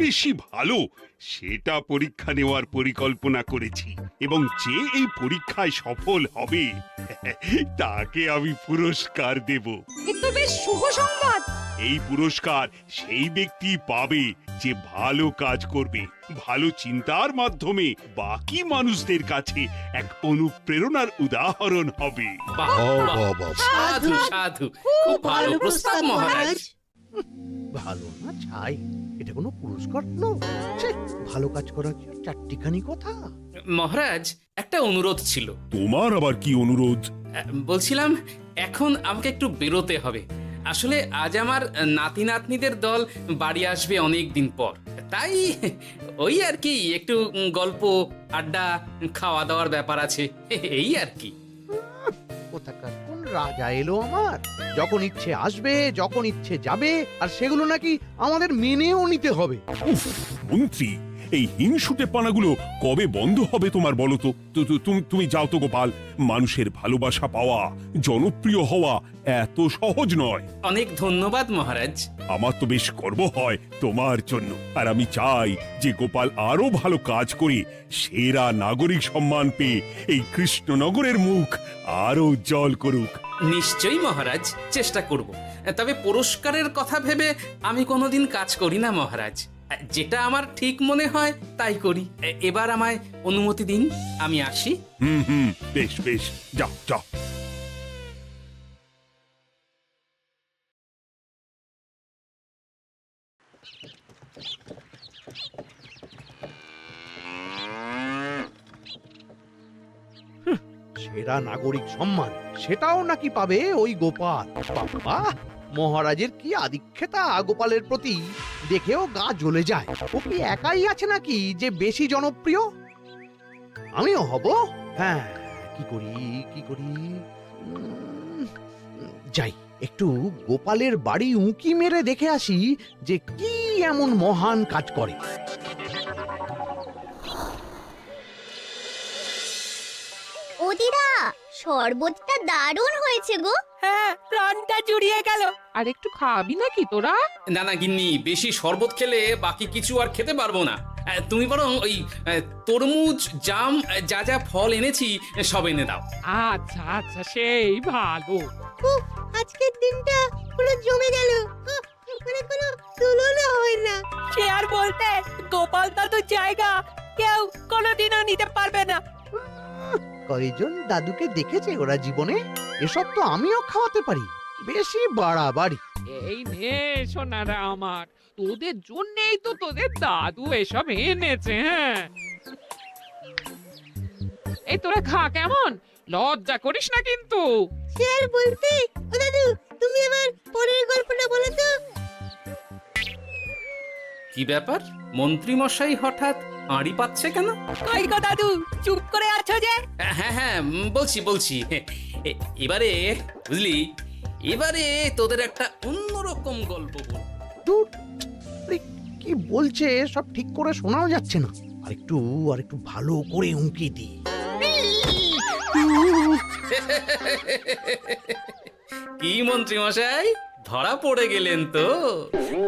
বেশি ভালো সেটা পরীক্ষা নেওয়ার পরিকল্পনা করেছি, এবং যে এই পরীক্ষায় সফল হবে তাকে আমি পুরস্কার দেব। এ তো বেশ শুভ সংবাদ। এই পুরস্কার সেই ব্যক্তি পাবে যে ভালো কাজ করবে, ভালো চিন্তার মাধ্যমে বাকি মানুষদের কাছে এক অনুপ্রেরণার উদাহরণ হবে। বাহ, বাহ, সাধু সাধু, খুব ভালো প্রস্তাব মহারাজ। ভালো না ছাই, এটা কোনো পুরস্কার নয়। ছে, ভালো কাজ করা কি আর চারটিখানি কথা? মহারাজ, একটা অনুরোধ ছিল। তোমার আবার কি অনুরোধ? বলছিলাম, এখন আমাকে একটু বেরোতে হবে। আসলে আজ আমার নাতি নাতনিদের দল বাড়ি আসবে অনেক দিন পর, তাই ওই আর কি একটু গল্প আড্ডা খাওয়া দাওয়ার ব্যাপার আছে, এই আর কি। কোথাকার কোন রাজা এলো আমার? যখন ইচ্ছে আসবে, যখন ইচ্ছে যাবে, আর সেগুলো নাকি আমাদের মেনেও নিতে হবে। উফ, মন্ত্রী, এই হিংসুটে পানাগুলো কবে বন্ধ হবে তোমার বলো তো? তুমি যাও তো গোপাল। মানুষের ভালোবাসা পাওয়া, জনপ্রিয় হওয়া এত সহজ নয়। অনেক ধন্যবাদ মহারাজ। আমার তো বেশ গর্ব হয় তোমার জন্য, আর আমি চাই যে গোপাল আরো ভালো কাজ করে সেরা নাগরিক সম্মান পেয়ে এই কৃষ্ণনগরের মুখ আরো উজ্জ্বল করুক। নিশ্চয়ই মহারাজ, চেষ্টা করব। তবে পুরস্কারের কথা ভেবে আমি কোনোদিন কাজ করি না মহারাজ। যেটা আমার ঠিক মনে হয় তাই করি। এবার আমায় অনুমতি দিন, আমি আসি। হুম, বেশ বেশ, যাও যাও। সেরা নাগরিক সম্মান সেটাও নাকি পাবে ওই গোপাল? বাবা, মহারাজের কি আদিক্ষেতা গোপালের প্রতি, দেখেও গা জ্বলে যায়। ও কি একাই আছে নাকি যে বেশি জনপ্রিয়? আমিও হব। হ্যাঁ, কি করি? যাই, একটু গোপালের বাড়ি উঁকি মেরে দেখে আসি যে কি এমন মহান কাজ করে। ওদিরা, শরবতটা দারুণ হয়েছে গো। হ্যাঁ, প্রাণটা জুড়িয়ে গেল। আর একটু খাবি নাকি তোরা? না না গিন্নি, বেশি শরবত খেলে বাকি কিছু আর খেতে পারবো না। তুমি বরং ওই তরমুজ, জাম, যা যা ফল এনেছি সব এনে দাও। আচ্ছা আচ্ছা, সেই ভালো। আজকের দিনটা পুরো জমে গেল, মানে কোনো তুলনা হয় না। সে আর বলতে, গোপাল দাদুর জায়গা কেউ কোনোদিনও নিতে পারবে না। কয়জন দাদুকে দেখেছে ওরা জীবনে? এসব তো আমিও খাওয়াতে পারি। বেশি বাড়াবাড়ি। এই নে সোনারা আমার, তোদের জন্যই তো তোদের দাদু এসব এনেছে। হ্যাঁ, এই তোরা খা, কেমন? লজ্জা করিস না কিন্তু। সে আর বলতে, ও দাদু, তুমি এবার পরের গল্পটা বলো তো। কি ব্যাপার, মন্ত্রী মশাই হঠাৎ আড়ি পাচ্ছে কেন? কই গো দাদু, চুপ করে আছো যে? হ্যাঁ, বলছি। এবারে বুঝলি, এবারে তোদের একটা অন্যরকম গল্প বল। ধুর, আরে কি বলছে সব ঠিক করে শোনাও যাচ্ছে না। আর একটু ভালো করে উঁকি দি। কি মন্ত্রী মশাই, ধরা পড়ে গেলেন তো?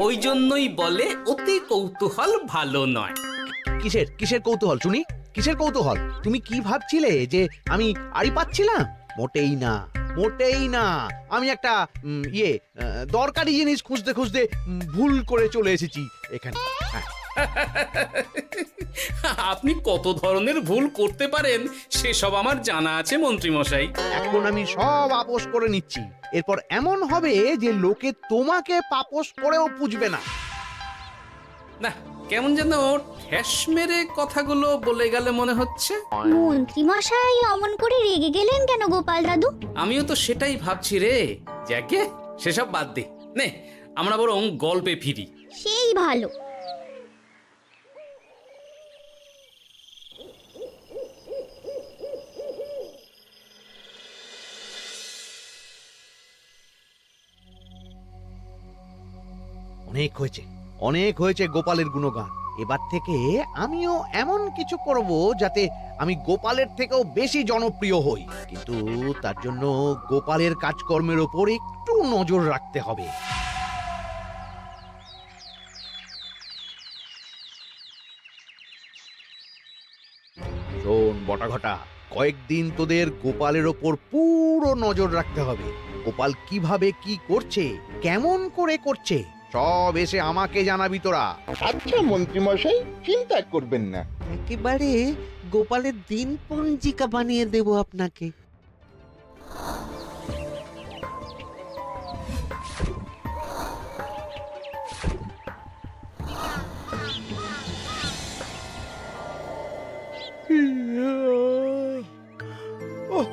ওই জন্যই বলে অতি কৌতূহল ভালো নয়। কিসের কৌতূহল শুনি? কিসের কৌতূহল? তুমি কি ভাবছিলে যে আমি আড়ি পাচ্ছিলাম? মোটেই না। আমি একটা দরকারি জিনিস খুঁজতে ভুল করে চলে এসেছি এখানে। হ্যাঁ। আপনি কত ধরনের ভুল করতে পারেন সেসব আমার জানা আছে মন্ত্রী মশাই। এখন আমি সব আপোষ করে নিচ্ছি। এরপর এমন হবে যে লোকে তোমাকে পাপোশ করেও পুজবে না। না, কেমন যেন ঠেস মেরে কথাগুলো বলে গেলে মনে হচ্ছে। মন্ত্রী মশাই অমন করে রেগে গেলেন কেন গোপাল দাদু? আমিও তো সেটাই ভাবছি রে। যাকে সেসব বাদ দে, নে আমরা বরং গল্পে ফিরি। সেই ভালো। অনেক হয়েছে গোপালের গুণগান। এবার থেকে আমিও এমন কিছু করব যাতে আমি গোপালের থেকেও বেশি জনপ্রিয় হই। কিন্তু তার জন্য গোপালের কাজকর্মের ওপর একটু নজর রাখতে হবে। শোন বটাঘটা, কয়েকদিন তোদের গোপালের ওপর পুরো নজর রাখতে হবে। গোপাল কিভাবে কি করছে, কেমন করে করছে, সব এসে আমাকে জানাবি তোরা। আচ্ছা মন্ত্রীমশাই, চিন্তা করবেন না। একেবারে গোপালের দিন পঞ্জিকা বানিয়ে দেব আপনাকে। ওহ,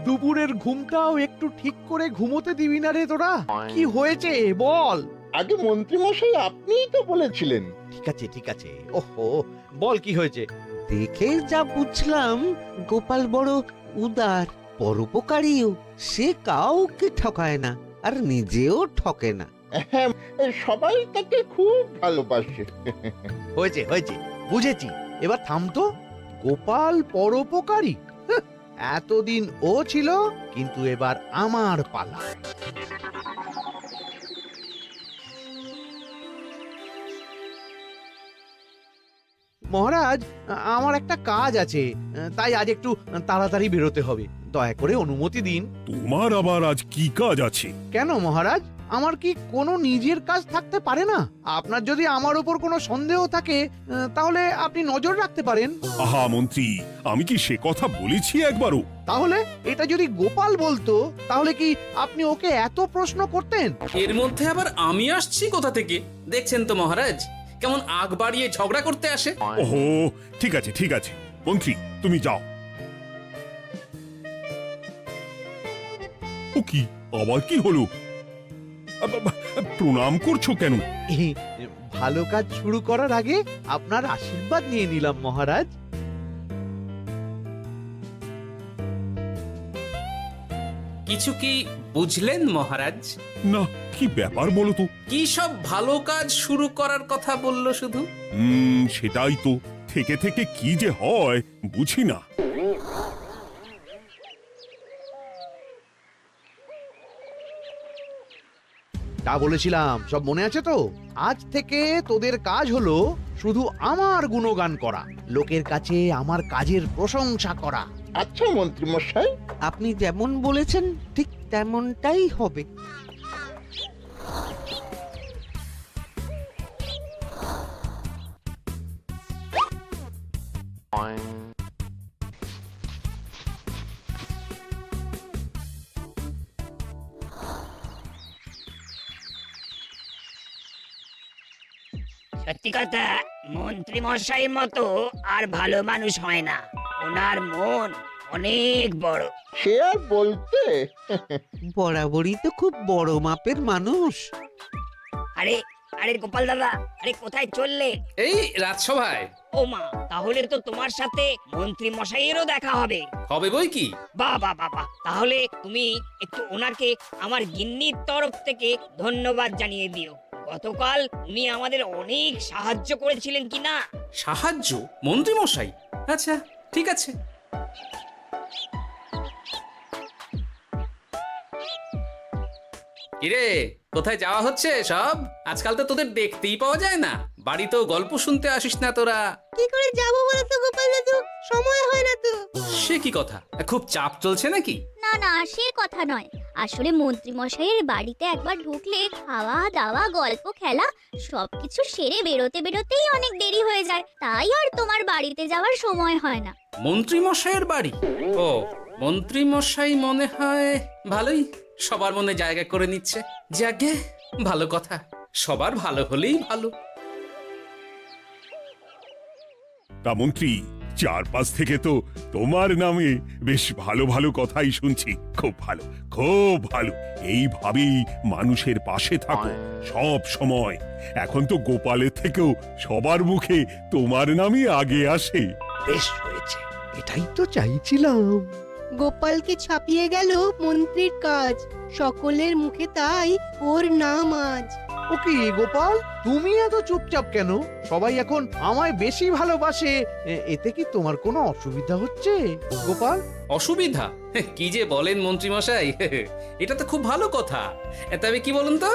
দুপুরের ঘুমটাও একটু ঠিক করে ঘুমোতে দিবি না রে তোরা? কি হয়েছে বল। আগে মন্ত্রীমশাই আপনিই তো বলেছিলেন। ঠিক আছে, ওহো, বল কি হয়েছে। দেখে যা বুঝলাম গোপাল বড় উদার, পরোপকারীও। সে কাউকে ঠকায় না, আর নিজেও ঠকে না। হ্যাঁ, সবাই তাকে খুব ভালোবাসে। হয়েছে, বুঝেছি। এবার থাম তো। গোপাল পরোপকারী? হাহ, এতদিন ও ছিল, কিন্তু এবার আমার পালা। মহারাজ, আমার একটা কাজ আছে, তাই আজ একটু তাড়াতাড়ি বেরোতে হবে। দয়া করে অনুমতি দিন। তোমার আবার আজ কি কাজ আছে? কেন মহারাজ, আমার কি কোনো নিজের কাজ থাকতে পারে না? আপনার যদি আমার উপর কোনো সন্দেহ থাকে, তাহলে আপনি নজর রাখতে পারেন। আহা মন্ত্রী, আমি কি সে কথা বলেছি একবারও? তাহলে এটা যদি গোপাল বলতো, তাহলে কি আপনি ওকে এত প্রশ্ন করতেন? এর মধ্যে আবার আমি আসছি কোথা থেকে? দেখছেন তো মহারাজ, কেমন আগ বাড়িয়ে ঝগড়া করতে আসে। ওহো, ঠিক আছে মন্ত্রী, তুমি যাও। ও কি, আবার কি হলো? প্রণাম করছো কেন? ভালো কাজ শুরু করার আগে আপনার আশীর্বাদ নিয়ে নিলাম মহারাজ। কিছু কি বুঝলেন মহারাজ? না, কি ব্যাপার বলো তো? কি সব ভালো কাজ শুরু করার কথা বললো শুধু? সেটাই তো, থেকে থেকে কি যে হয় বুঝি না। তা বলেছিলাম, সব মনে আছে তো? আজ থেকে তোদের কাজ হলো শুধু আমার গুণগান করা, লোকের কাছে আমার কাজের প্রশংসা করা। আচ্ছা মন্ত্রীমশাই। আপনি যেমন বলেছেন ঠিক তেমনটাই হবে। সত্যি কথা, মন্ত্রী মশাই মতো আর ভালো মানুষ হয় না। ওনার মন অনেক বড়। সে আর বলতে। বরাবরই তো খুব বড় মাপের মানুষ। আরে আরে গোপাল দাদা, আরে কোথায় চললে? এই রাজসভায়। ও মা, তাহলে তো তোমার সাথে মন্ত্রী মশাইয়েরও দেখা হবে। হবে বই কি? বাহ বাহ বাহ বাহ, তাহলে তুমি একটু ওনাকে আমার গিন্নির তরফ থেকে ধন্যবাদ জানিয়ে দিও। গতকাল উনি আমাদের অনেক সাহায্য করেছিলেন কি না? সাহায্য? মন্ত্রী মশাই? আচ্ছা, ঠিক আছে। কিরে, কোথায় যাওয়া হচ্ছে সব? আজকাল তো তোদের দেখতেই পাওয়া যায় না। বাড়িতেও গল্প শুনতে আসিস না তোরা। কি করে যাবো বলো তো গোপাল দাদু, সময় হয় না তো। সে কি কথা? খুব চাপ চলছে নাকি? না না, সে কথা নয়। আসলে মন্ত্রী মশাইয়ের বাড়িতে একবার ঢুকলে খাওয়া দাওয়া গল্প খেলা সবকিছু সেরে বেরোতে বেরোতেই অনেক দেরি হয়ে যায়, তাই আর তোমার বাড়িতে যাওয়ার সময় হয় না। মন্ত্রী মশাইয়ের বাড়ি? ও, মন্ত্রী মশাই মনে হয় ভালোই সবার মনে জায়গা করে নিচ্ছে। যাকে ভালো কথা, সবার ভালো হলেই ভালো। তা মন্ত্রী, চারপাশ থেকে তো তোমার নামে বেশ ভালো ভালো কথাই শুনছি। খুব ভালো। এইভাবেই মানুষের পাশে থাকো সব সময়। এখন তো গোপালের থেকেও সবার মুখে তোমার নামই আগে আসে। বেশ হয়েছে, এটাই তো চাইছিলাম। গোপালকে ছাপিয়ে গেল মন্ত্রীর কাজ, সকলের মুখে তাই ওর নাম আজ। ও কি গোপাল, তুমি এত চুপচাপ কেন? সবাই এখন আমায় বেশি ভালোবাসে, এতে কি তোমার কোনো অসুবিধা হচ্ছে গোপাল? অসুবিধা? কি যে বলেন মন্ত্রী মশাই, এটা তো খুব ভালো কথা। তবে কি বলুন তো,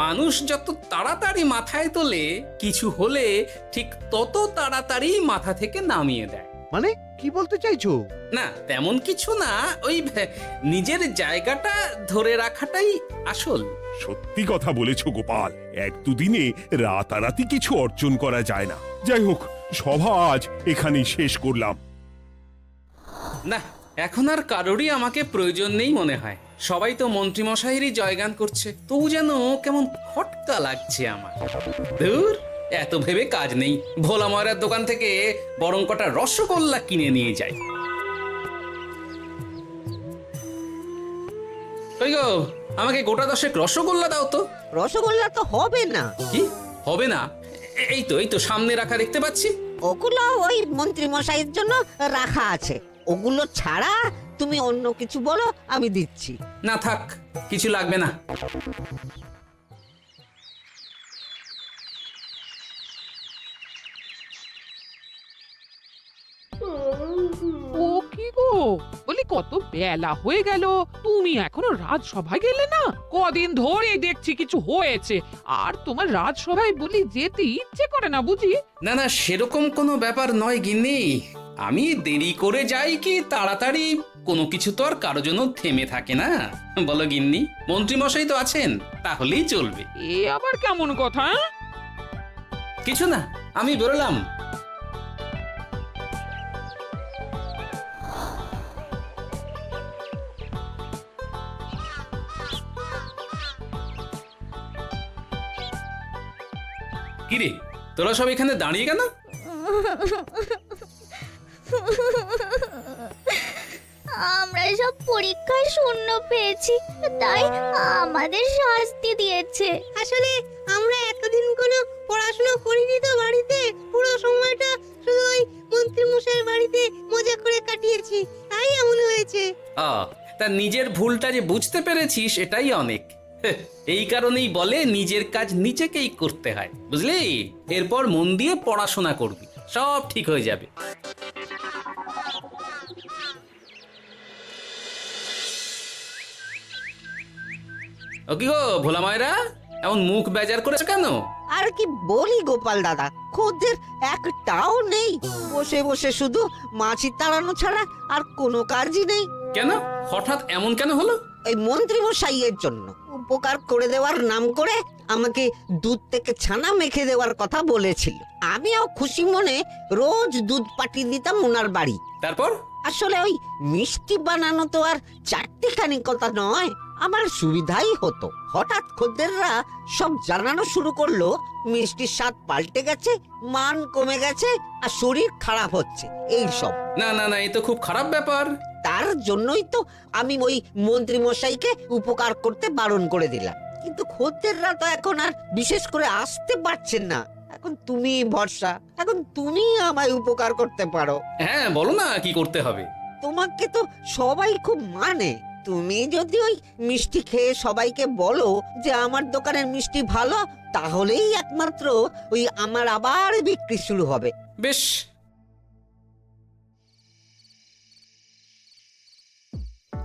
মানুষ যত তাড়াতাড়ি মাথায় তোলে, কিছু হলে ঠিক তত তাড়াতাড়ি মাথা থেকে নামিয়ে দেয়। মানে কি বলতে চাইছো? না তেমন কিছু না, ওই নিজের জায়গাটা ধরে রাখাটাই আসল। সত্যি কথা বলেছো গোপাল, এক দুদিনে রাতারাতি কিছু অর্জন করা যায় না। যাই হোক, সভা আজ এখানেই শেষ করলাম। না, এখন আর কারোরই আমাকে প্রয়োজন নেই মনে হয়। সবাই তো মন্ত্রী মশাইয়েরই জয়গান করছে, তবু যেন কেমন খটকা লাগছে আমার। ধুর, এত ভেবে কাজ নেই, ভোলা ময়রার দোকান থেকে বরং কটা রসগোল্লা কিনে নিয়ে যাই। ওই গো, আমাকে গোটা 10 রসগোল্লা দাও তো। রসগোল্লা তো হবে না। কি হবে না? এই তো সামনে রাখা দেখতে পাচ্ছি। ওগুলো ওই মন্ত্রী মশাইয়ের জন্য রাখা আছে। ওগুলো ছাড়া তুমি অন্য কিছু বলো, আমি দিচ্ছি। না থাক, কিছু লাগবে না। ও কি গো, বলি কত বেলা হয়ে গেল, তুমি এখনো রাজসভায় গেলে না? কদিন ধরে দেখছি কিছু হয়েছে, আর তোমার রাজসভায় বলি যেতে ইচ্ছে করে না বুঝি? না না, সেরকম কোনো ব্যাপার নয় গিন্নি। আমি দেরি করে যাই কি তাড়াতাড়ি, কোনো কিছু তো আর কারো জন্য থেমে থাকে না, বলো গিন্নি? মন্ত্রী মশাই তো আছেন, তাহলেই চলবে। এ আবার কেমন কথা? কিছু না, আমি বেরোলাম। কিরে, তোরা সব এখানে দাঁড়িয়ে কেন? আমরা সব পরীক্ষায় শূন্য পেয়েছি, তাই আমাদের শাস্তি দিয়েছে। আসলে আমরা এতদিন কোনো পড়াশোনা করিনি তো বাড়িতে, পুরো সময়টা শুধু ওই মন্ত্রী মশাইয়ের বাড়িতে মজা করে কাটিয়েছি, তাই এমন হয়েছে। তা নিজের ভুলটা যে বুঝতে পেরেছিস এটাই অনেক। এই কারণেই বলে নিজের কাজ নিজেকেই করতে হয়, বুঝলি? এরপর মন দিয়ে পড়াশোনা করবি, সব ঠিক হয়ে যাবে। ও কি গো ভোলা মায়েরা, এমন মুখ বেজার করেছে কেন? আর কি বলি গোপাল দাদা, খদ্দের একটাও নেই। বসে বসে শুধু মাছি তাড়ানো ছাড়া আর কোনো কাজই নেই। কেন, হঠাৎ এমন কেন হলো? ওই মন্ত্রী মশাইয়ের জন্য উপকার করে দেওয়ার নাম করে আমাকে দুধ থেকে ছানা মেখে দেওয়ার কথা বলেছিল। আমিও খুশি মনে রোজ দুধ পাঠিয়ে দিতাম ওনার বাড়ি। তারপর? আসলে ওই মিষ্টি বানানো তো আর চারটিখানি কথা নয়, আমার সুবিধাই হতো। হঠাৎ খদ্দেররা সব জানানো শুরু করলো মিষ্টির স্বাদ পাল্টে গেছে, মান কমে গেছে, আর শরীর খারাপ হচ্ছে, এই সব। না না না, এ তো খুব খারাপ ব্যাপার। তার জন্যই তো আমি ওই মন্ত্রী মশাইকে উপকার করতে বারণ করে দিলাম। কিন্তু খদ্দেররা তো এখন আর বিশেষ করে আসতে পারছেন না। এখন তুমি ভরসা, এখন তুমি আমায় উপকার করতে পারো। হ্যাঁ বলো না, কি করতে হবে? তোমাকে তো সবাই খুব মানে। তুমি যদি ওই মিষ্টি খেয়ে সবাইকে বলো যে আমার দোকানের মিষ্টি ভালো, তাহলেই একমাত্র ওই আমার আবার বিক্রি শুরু হবে। বেশ।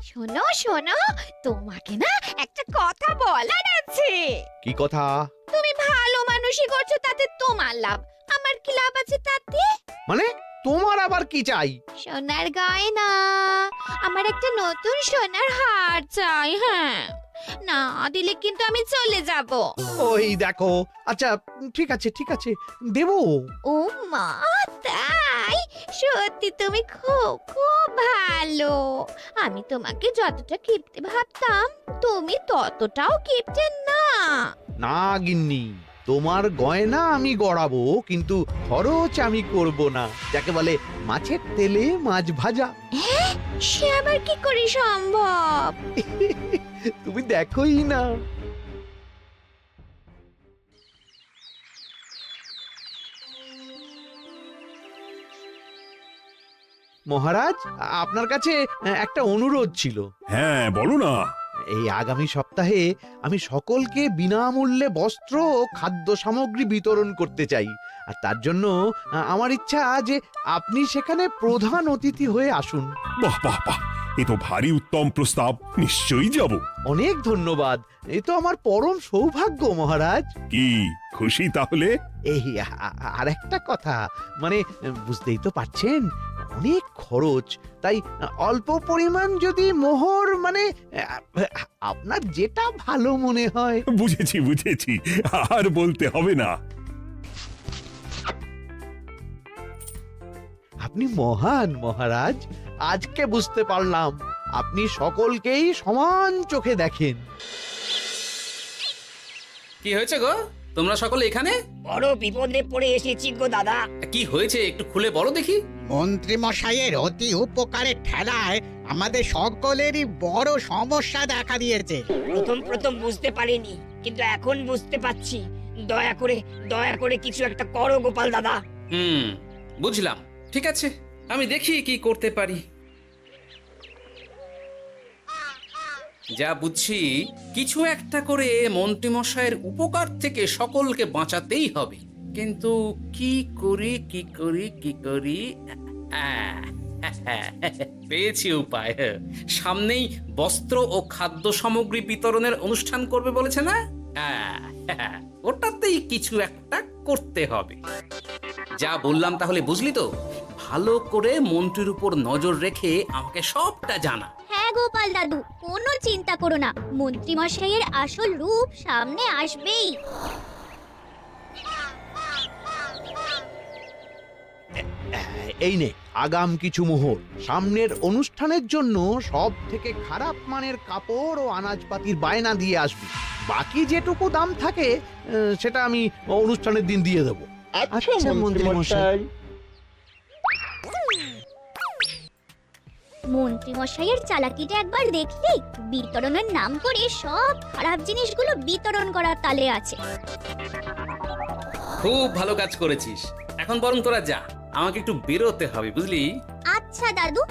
শোনো শোনো, তোমাকে না একটা কথা বলার আছে। কি কথা? তুমি ভালো মানুষই করছো, তাতে তোমার লাভ, আমার কি লাভ আছে তাতে? মানে তোমার আবার কি চাই? সোনার গয়না, আমার একটা নতুন সোনার হার চাই। হ্যাঁ, না দিলে কিন্তু আমি চলে যাব। ওই দেখো, আচ্ছা ঠিক আছে ঠিক আছে, দেবো। ও মা, তাই? সত্যি তুমি খুব খুব ভালো। আমি তোমাকে যতটা কিপটে ভাবতাম, তুমি ততটাও কিপটে না। না গিন্নি, তোমার গয়না আমি গড়াবো, কিন্তু খরচ আমি করব না। যাকে বলে মাছের তেলে মাছ ভাজা। সে আবার কি করে সম্ভব? তুমি দেখোই না। মহারাজ, আপনার কাছে একটা অনুরোধ ছিল। হ্যাঁ বলো না। এই আগামী সপ্তাহে আমি সকলকে বিনামূল্যে বস্ত্র ও খাদ্য সামগ্রী বিতরণ করতে চাই। আর তার জন্য আমার ইচ্ছা যে আপনি সেখানে প্রধান অতিথি হয়ে আসুন। বাহ বাহ বাহ, এ তো ভারী উত্তম প্রস্তাব, নিশ্চয়ই যাব। অনেক ধন্যবাদ, এই তো আমার পরম সৌভাগ্য মহারাজ। কি খুশি তাহলে? এই আর একটা কথা, মানে বুঝতেই তো পারছেন অনেক খরচ, তাই অল্প পরিমাণ যদি মোহর, মানে আপনার যেটা ভালো মনে হয়। বুঝেছি বুঝেছি, আর বলতে হবে না। আপনি মহান মহারাজ, আজকে বুঝতে পারলাম আপনি সকলকেই সমান চোখে দেখেন। কি হয়েছে গো, তোমরা সকলে এখানে? বড় বিপদে পড়ে এসেছি গো দাদা। কি হয়েছে একটু খুলে বলো দেখি। মন্ত্রী মশাইয়ের অতি উপকারের ঠেলায় আমাদের সকলেরই বড় সমস্যা দেখা দিয়েছে। প্রথম বুঝতে পারিনি, কিন্তু এখন বুঝতে পারছি। দয়া করে কিছু একটা করো গোপাল দাদা। বুঝলাম, ঠিক আছে, আমি দেখি কি করতে পারি। যা বুঝছি, কিছু একটা করে মন্ত্রীমশাইয়ের উপকার থেকে সকলকে বাঁচাতেই হবে। কিন্তু কি করি পেয়েছি উপায়। সামনেই বস্ত্র ও খাদ্য সামগ্রী বিতরণের অনুষ্ঠান করবে বলেছে না? ওটাতেই কিছু একটা করতে হবে। যা বললাম তাহলে বুঝলি তো? ভালো করে মন্ত্রীর উপর নজর রেখে আমাকে সবটা জানা। হ্যাঁ গোপাল দাদু, কোনো চিন্তা করো না, মন্ত্রী মশাইয়ের আসল রূপ সামনে আসবেই। এই নে আগাম কিছু মোহর। সামনের অনুষ্ঠানের জন্য সব থেকে খারাপ মানের কাপড় ও আনাজপাতির বায়না দিয়ে আসবি। বাকি যেটুকু দাম থাকে সেটা আমি অনুষ্ঠানের দিন দিয়ে দেবো। আচ্ছা মন্ত্রী মশাই। মন্ত্রী মশাইয়ের চালাকিটা একবার দেখলি? বিতরণের নাম করে সব খারাপ জিনিসগুলো বিতরণ করার তালে আছে। খুব ভালো কাজ করেছিস। এখন বরং তোরা যা, আমাকে একটু বেরোতে হবে, বুঝলি? আচ্ছা দাদু।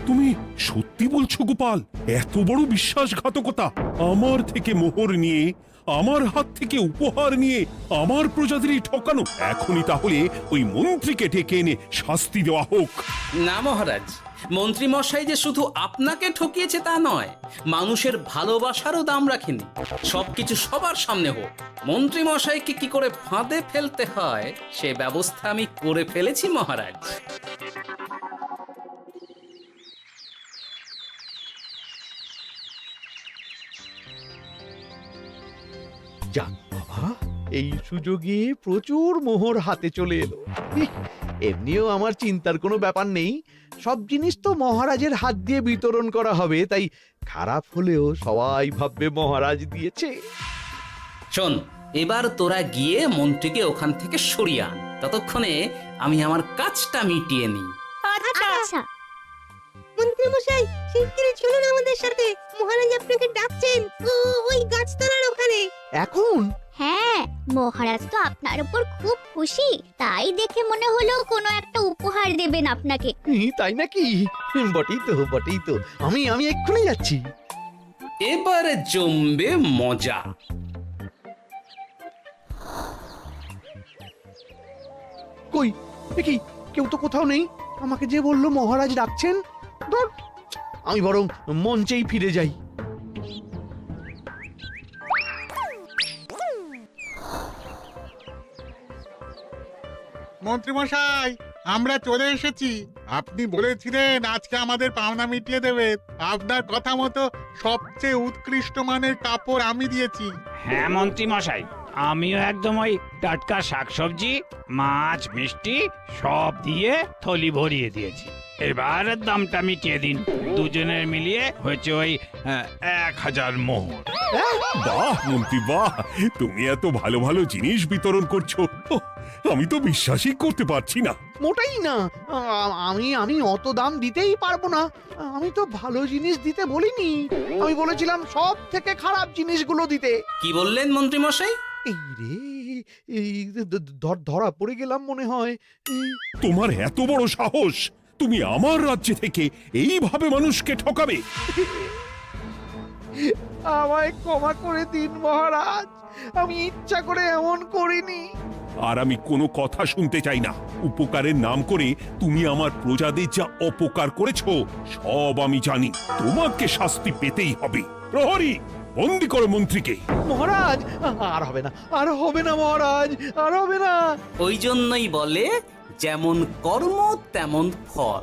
তুমি সত্যি বলছো গোপাল? এত বড় বিশ্বাসঘাতকতা! আমার থেকে মোহর নিয়ে, আমার হাত থেকে উপহার নিয়ে আমার প্রজাদেরই ঠকানো। এখনই তাহলে ওই মন্ত্রীকে ডেকে এনে শাস্তি দেওয়া হোক। না মহারাজ, মন্ত্রী মশাই যে শুধু আপনাকে ঠকিয়েছে তা নয়, মানুষের ভালোবাসারও দাম রাখেনি। সবকিছু সবার সামনে হোক। মন্ত্রী মশাইকে কি করে ফাঁদে ফেলতে হয় সে ব্যবস্থা আমি করে ফেলেছি মহারাজ। যাক বাবা, এই সুযোগে প্রচুর মোহর হাতে চলে এলো। এমনিও আমার চিন্তার কোনো ব্যাপার নেই, সব জিনিস তো মহারাজের হাত দিয়ে বিতরণ করা হবে, তাই খারাপ হলেও সবাই ভাববে মহারাজ দিয়েছে। শোন, এবার তোরা গিয়ে মন্ত্রীকে ওখান থেকে সরিয়ে আন। ততক্ষণে আমি আমার কাজটা মিটিয়ে নিই। আচ্ছা। মন্ত্রী মশাই, শিগগিরই চলুন আমাদের সাথে, মহারাজ আপনাকে ডাকছেন ওই গাছতলার ওখানে। এখন? হ্যাঁ, মহারাজ তো আপনার উপর খুব খুশি, তাই দেখে মনে হলো কোনো একটা উপহার দেবেন আপনাকে। তাই নাকি? বটেই তো, আমি এক্ষুনি যাচ্ছি। এবারে জমবে মজা। কই দেখি, কেউ তো কোথাও নেই। আমাকে যে বললো মহারাজ ডাকছেন, ধুর, আমি বরং মঞ্চেই ফিরে যাই। মন্ত্রী মশাই, আমরা চলে এসেছি। আপনি বলেছিলেন আজকে আমাদের পাওনা মিটিয়ে দেবেন। আপনার কথা মতো সবচেয়ে উৎকৃষ্ট মানের কাপড় আমি দিয়েছি। হ্যাঁ মন্ত্রী মশাই, আমিও একদম ওই টাটকা শাকসবজি, মাছ, মিষ্টি সব দিয়ে থলি ভরিয়ে দিয়েছি। এবার দামটা মিটিয়ে দিন। দুজনের মিলিয়ে হয়েছে ওই 1000 মোহর। বাহ মন্ত্রী বাহ, তুমি এত ভালো ভালো জিনিস বিতরণ করছো, আমি তো বিশ্বাসই করতে পারছি না। মোটেই না, আমি অত দাম দিতেই পারবো না। আমি তো ভালো জিনিস দিতে বলিনি, আমি বলেছিলাম সব থেকে খারাপ জিনিসগুলো দিতে। কি বললেন মন্ত্রী মশাই? এই রে, এই ধরা পড়ে গেলাম মনে হয়। তোমার এত বড় সাহস! তুমি আমার রাজ্যে থেকে এইভাবে মানুষকে ঠকাবে? আমায় ক্ষমা করে দিন মহারাজ, আমি ইচ্ছা করে এমন করিনি। আর আমি কোনো কথা শুনতে চাই না। উপকারের নাম করে তুমি আমার প্রজাদের যা অপকার করেছো সব আমি জানি। তোমাকে শাস্তি পেতেই হবে। প্রহরী, বন্দি করো মন্ত্রীকে। মহারাজ, আর হবে না, আর হবে না মহারাজ, আর হবে না। ওই জন্যই বলে যেমন কর্ম তেমন ফল।